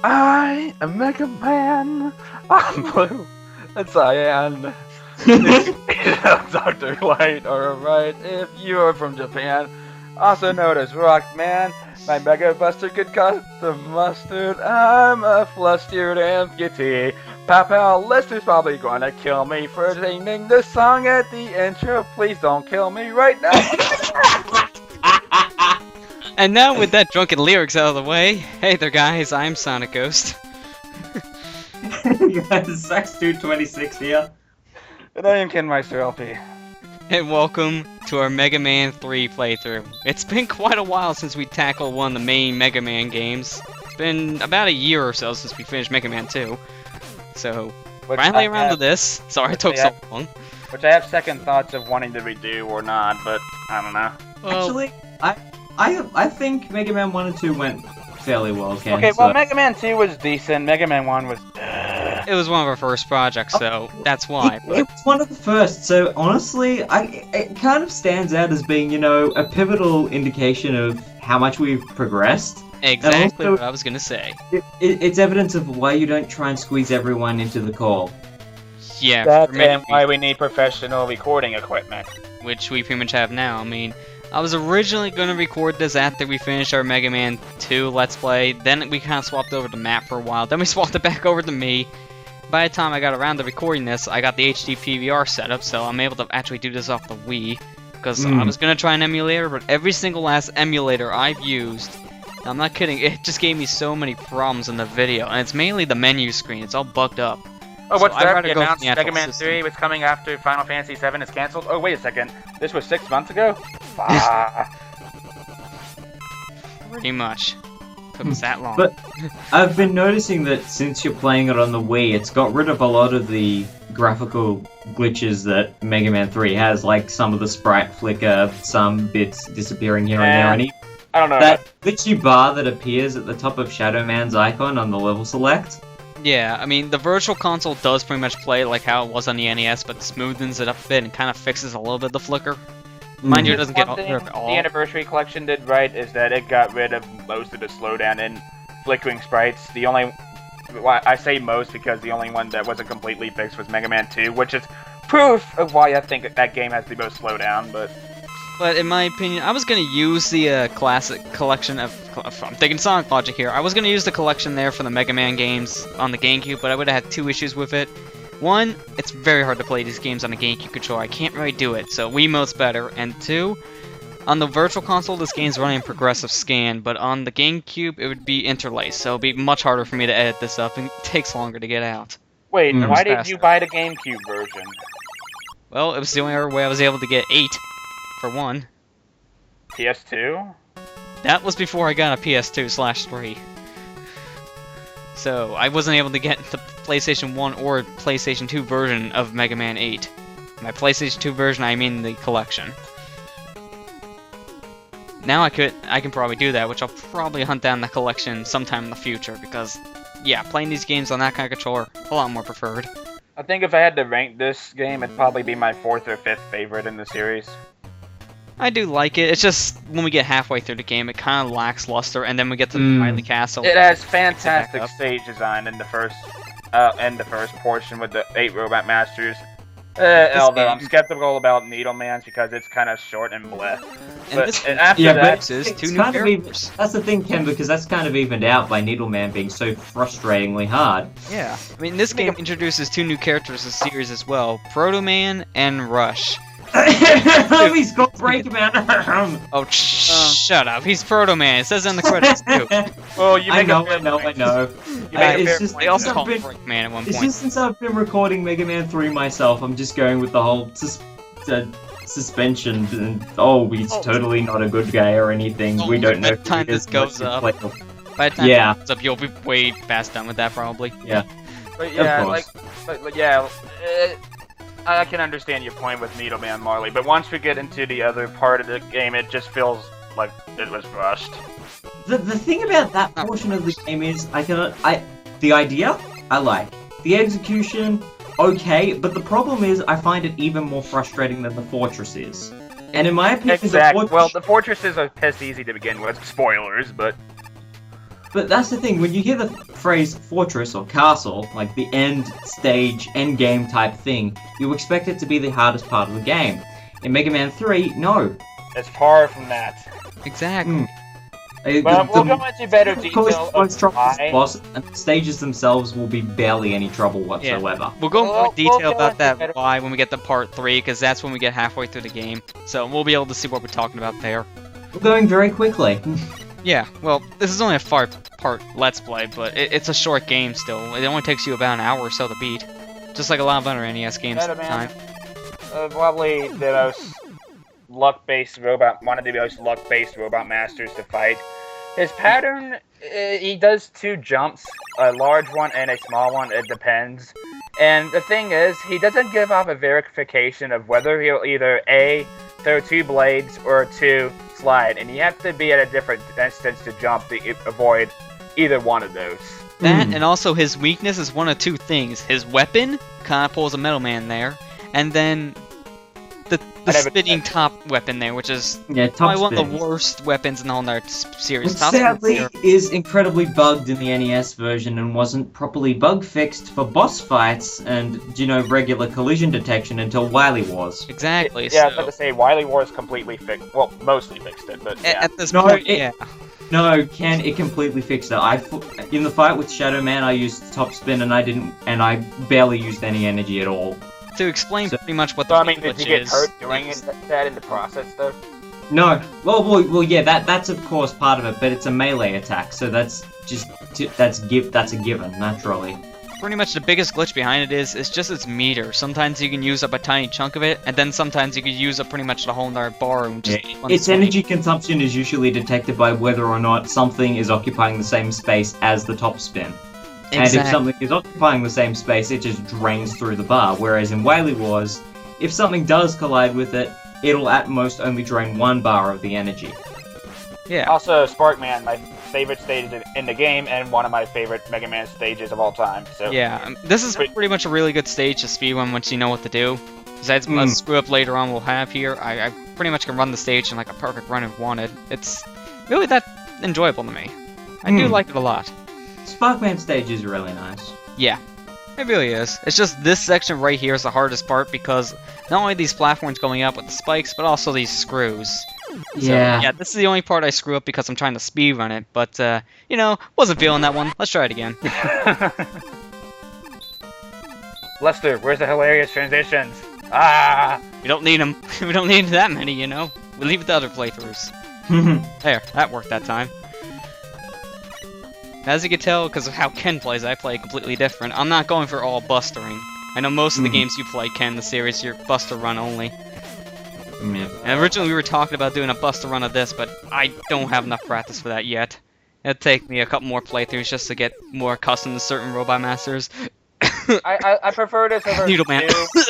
I am Mega Man. I'm blue and cyan. Dr. Light, alright, if you're from Japan, also known as Rockman, my Mega Buster could cut the mustard. I'm a flustered amputee. Papa Lester's probably gonna kill me for singing the song at the intro. Please don't kill me right now. And now with that drunken lyrics out of the way, hey there guys, I'm Sonic Ghost. Guys, Sax226 here. And I am Ken Meister LP. And welcome to our Mega Man 3 playthrough. It's been quite a while since we tackled one of the main Mega Man games. It's been about a year or so since we finished Mega Man 2. So, finally around to this. Sorry it took so long. Which I have second thoughts of wanting to redo or not, but I don't know. Well, Actually, I think Mega Man 1 and 2 went fairly well, Ken. Okay, well, Mega Man 2 was decent, Mega Man 1 was... it was one of our first projects, so that's why. It was one of the first, so honestly, it kind of stands out as being, you know, a pivotal indication of how much we've progressed. Exactly also, what I was gonna say. It's evidence of why you don't try and squeeze everyone into the call. Yeah, That's for many why we need professional recording equipment. which we pretty much have now. I mean, I was originally going to record this after we finished our Mega Man 2 Let's Play, then we kind of swapped over to Matt for a while, then we swapped it back over to me. By the time I got around to recording this, I got the HD PVR set up, so I'm able to actually do this off the Wii. Because I was going to try an emulator, but every single last emulator I've used, I'm not kidding, it just gave me so many problems in the video, and it's mainly the menu screen, it's all bugged up. Oh, what's So I'd that? rather You go with announced the actual Mega Man system. 3 was coming after Final Fantasy 7 is cancelled? Oh, wait a second. This was 6 months ago? Ah. Pretty much. Took us that long. But I've been noticing that since you're playing it on the Wii, it's got rid of a lot of the graphical glitches that Mega Man 3 has, like some of the sprite flicker, some bits disappearing here and there, and even I don't know. that glitchy bar that appears at the top of Shadow Man's icon on the level select. Yeah, I mean, the Virtual Console does pretty much play like how it was on the NES, but smoothens it up a bit and kind of fixes a little bit of the flicker. Mind you, it doesn't get One rid thing of it all. the Anniversary Collection did right is that it got rid of most of the slowdown in flickering sprites. The only... Well, I say most because the only one that wasn't completely fixed was Mega Man 2, which is proof of why I think that game has the most slowdown, but... But in my opinion, I was going to use the classic collection of... I'm thinking Sonic Logic here. I was going to use the collection there for the Mega Man games on the GameCube, but I would have had two issues with it. One, it's very hard to play these games on a GameCube controller. I can't really do it, so Wiimote's better. And two, on the Virtual Console, this game's running in progressive scan, but on the GameCube, it would be interlaced, so it would be much harder for me to edit this up, and it takes longer to get out. Wait, why did faster. you buy the GameCube version? Well, it was the only other way I was able to get 8, for one. PS2? That was before I got a PS2/3. So, I wasn't able to get the PlayStation 1 or PlayStation 2 version of Mega Man 8. My PlayStation 2 version, I mean the collection. Now I can probably do that, which I'll probably hunt down the collection sometime in the future, because, yeah, playing these games on that kind of controller, a lot more preferred. I think if I had to rank this game, it'd probably be my 4th or 5th favorite in the series. I do like it, it's just, when we get halfway through the game, it kind of lacks luster, and then we get to the Miley Castle. It has fantastic stage design in the first portion with the 8 Robot Masters. Although I'm skeptical about Needleman's because it's kind of short and bleh. And After that, is two new kind of even, characters. that's the thing, Ken, because that's kind of evened out by Needleman being so frustratingly hard. Yeah, I mean, this game introduces two new characters in the series as well, Proto Man and Rush. He's got Breakman. Oh, shut up, he's Proto Man, it says in the credits too. well, you I make know. You make a It's fair just, They also call I've him been- Breakman at one It's point. just since I've been recording Mega Man 3 myself, I'm just going with the whole suspension. And, he's totally not a good guy or anything. We don't know. By the time who he is this goes unless up, you play- By the time Yeah. it goes up, you'll be way past done with that probably. Yeah. But yeah, course. I can understand your point with Needleman Marley, but once we get into the other part of the game, it just feels like it was rushed. The thing about that portion of the game is the idea I like. The execution, okay, but the problem is I find it even more frustrating than the Fortress is. And in my opinion, Exactly. Well, the fortresses are piss easy to begin with. Spoilers, but But that's the thing, when you hear the phrase fortress or castle, like the end stage, end game type thing, you expect it to be the hardest part of the game. In Mega Man 3, no. It's far from that. Exactly. But we'll go into better detail of why. And the stages themselves will be barely any trouble whatsoever. We'll go into more We'll detail go about into that better- why when we get to part 3, because that's when we get halfway through the game. So we'll be able to see what we're talking about there. We're going very quickly. Yeah, well, this is only a part Let's Play, but it's a short game still. It only takes you about an hour or so to beat. Just like a lot of other NES games at the time. Probably the most luck-based robot, one of the most luck-based robot masters to fight. His pattern, he does 2 jumps, a large one and a small one, it depends. And the thing is, he doesn't give off a verification of whether he'll either A, throw 2 blades, or 2, slide. And you have to be at a different distance to jump to avoid either one of those. That, and also his weakness is one of 2 things. His weapon kind of pulls a Metal Man there, and then the spinning top weapon there, which is probably one of the worst weapons in the whole entire series. Which sadly is incredibly bugged in the NES version and wasn't properly bug fixed for boss fights and, regular collision detection until Wily Wars. Exactly. Yeah, I was about to say, Wily Wars completely fixed, well, mostly fixed it, but yeah. At this point, No, it completely fixed it. In the fight with Shadow Man, I used top spin and I barely used any energy at all. To explain pretty much what the glitch did you get hurt doing that in the process, though? No. Well, yeah, that's of course part of it, but it's a melee attack, so that's a given, naturally. Pretty much the biggest glitch behind it is just its meter. Sometimes you can use up a tiny chunk of it, and then sometimes you can use up pretty much the whole entire bar. And just its energy consumption is usually detected by whether or not something is occupying the same space as the top spin. Exactly. And if something is occupying the same space, it just drains through the bar. Whereas in Wily Wars, if something does collide with it, it'll at most only drain 1 bar of the energy. Yeah. Also, Sparkman, my favorite stage in the game, and one of my favorite Mega Man stages of all time. So yeah, this is pretty much a really good stage to speedrun once you know what to do. Besides a screw up later on we'll have here, I pretty much can run the stage in like a perfect run if wanted. It's really that enjoyable to me. I do like it a lot. Sparkman stage is really nice. Yeah, it really is. It's just this section right here is the hardest part because not only these platforms going up with the spikes, but also these screws. Yeah. So, yeah, this is the only part I screw up because I'm trying to speedrun it, but, wasn't feeling that one. Let's try it again. Lester, where's the hilarious transitions? Ah! We don't need them. We don't need that many, We leave it to other playthroughs. There, that worked that time. As you can tell, because of how Ken plays, I play completely different. I'm not going for all bustering. I know most of the games you play, Ken, the series, you're buster run only. Yeah. And originally we were talking about doing a buster run of this, but I don't have enough practice for that yet. It'll take me a couple more playthroughs just to get more accustomed to certain Robot Masters. I prefer this over Needleman. 2.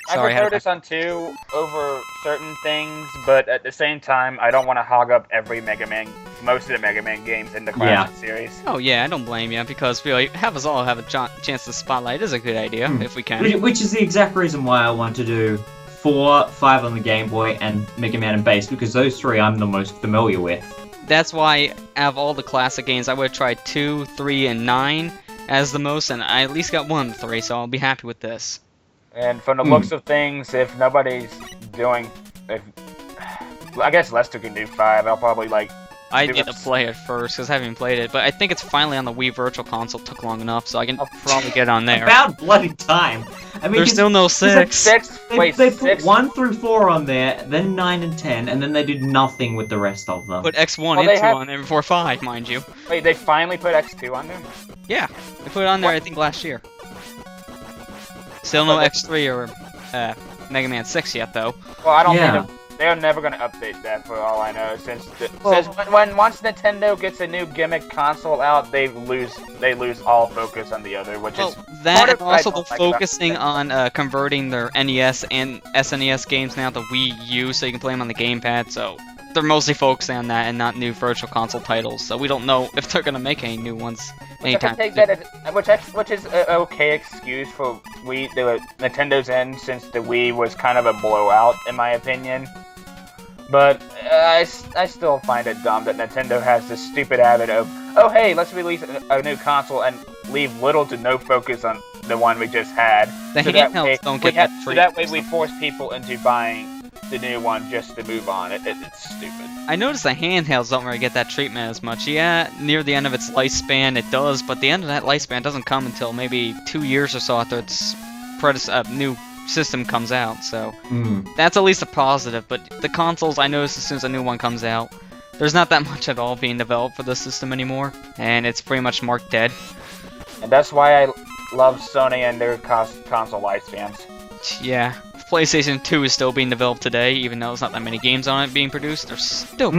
Sorry, I prefer this on 2 over certain things, but at the same time, I don't want to hog up most of the Mega Man games in the classic series. Oh yeah, I don't blame you, because really, have us all have a chance to spotlight is a good idea, if we can. Which is the exact reason why I want to do 4, 5 on the Game Boy, and Mega Man and Bass, because those 3 I'm the most familiar with. That's why, out of all the classic games, I would have tried 2, 3, and 9 as the most, and I at least got 1 of the 3, so I'll be happy with this. And from the looks of things, if nobody's doing... I guess Lester can do 5, I'll probably, I need to play it first, because I haven't played it, but I think it's finally on the Wii Virtual Console. Took long enough, so I can probably get on there. About bloody time! I mean, there's still no 6. They put 1 through 4 on there, then 9 and 10, and then they did nothing with the rest of them. Put X1 and 2 on there before 5, mind you. Wait, they finally put X2 on there? Yeah, they put it on there, I think, last year. Still no X3 or Mega Man 6 yet, though. Well, I don't think they're never going to update that, for all I know. Since once Nintendo gets a new gimmick console out, they lose all focus on the other, which is that, and also the focusing on converting their NES and SNES games now to Wii U, so you can play them on the gamepad. So they're mostly focusing on that and not new Virtual Console titles. So we don't know if they're going to make any new ones anytime. Which is an okay excuse for Nintendo's end, since the Wii was kind of a blowout, in my opinion. But I still find it dumb that Nintendo has this stupid habit of oh hey, let's release a new console and leave little to no focus on the one we just had. The So that handhelds way don't we get that so that way treatment. we force people into buying the new one just to move on. It's stupid. I noticed the handhelds don't really get that treatment as much. Yeah, near the end of its lifespan it does, but the end of that lifespan doesn't come until maybe 2 years or so after its new system comes out, so that's at least a positive. But the consoles, I noticed as soon as a new one comes out, there's not that much at all being developed for the system anymore, and it's pretty much marked dead. And that's why I love Sony and their console lifespans. Yeah, PlayStation 2 is still being developed today, even though there's not that many games on it being produced. They're still...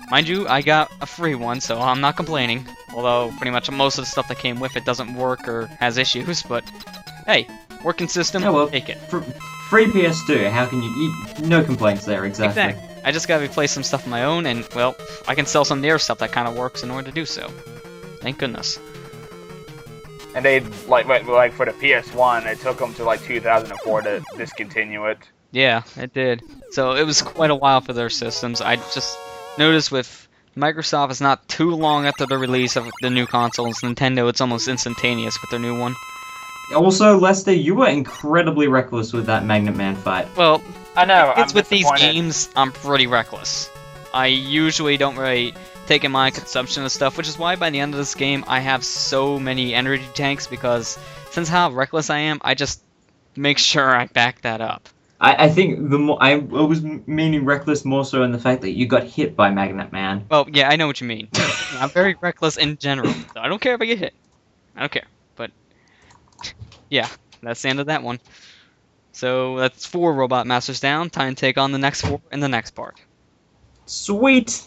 Mind you, I got a free one, so I'm not complaining. Although, pretty much most of the stuff that came with it doesn't work or has issues, but... Hey, working system, take it. Free PS2, how can you... No complaints there, exactly. I just gotta replace some stuff of my own, and, well, I can sell some near stuff that kind of works in order to do so. Thank goodness. And they, like for the PS1, it took them to, 2004 to discontinue it. Yeah, it did. So it was quite a while for their systems. I just noticed with Microsoft, it's not too long after the release of the new consoles. Nintendo, it's almost instantaneous with their new one. Also, Lester, you were incredibly reckless with that Magnet Man fight. Well, I know. it's with these games, I'm pretty reckless. I usually don't really take in mind consumption of stuff, which is why by the end of this game, I have so many energy tanks, because since how reckless I am, I just make sure I back that up. I think I was meaning reckless more so in the fact that you got hit by Magnet Man. Well, yeah, I know what you mean. I'm very reckless in general. So I don't care if I get hit. I don't care. But, yeah, that's the end of that one. So, that's 4 Robot Masters down. Time to take on the next 4 in the next part. Sweet!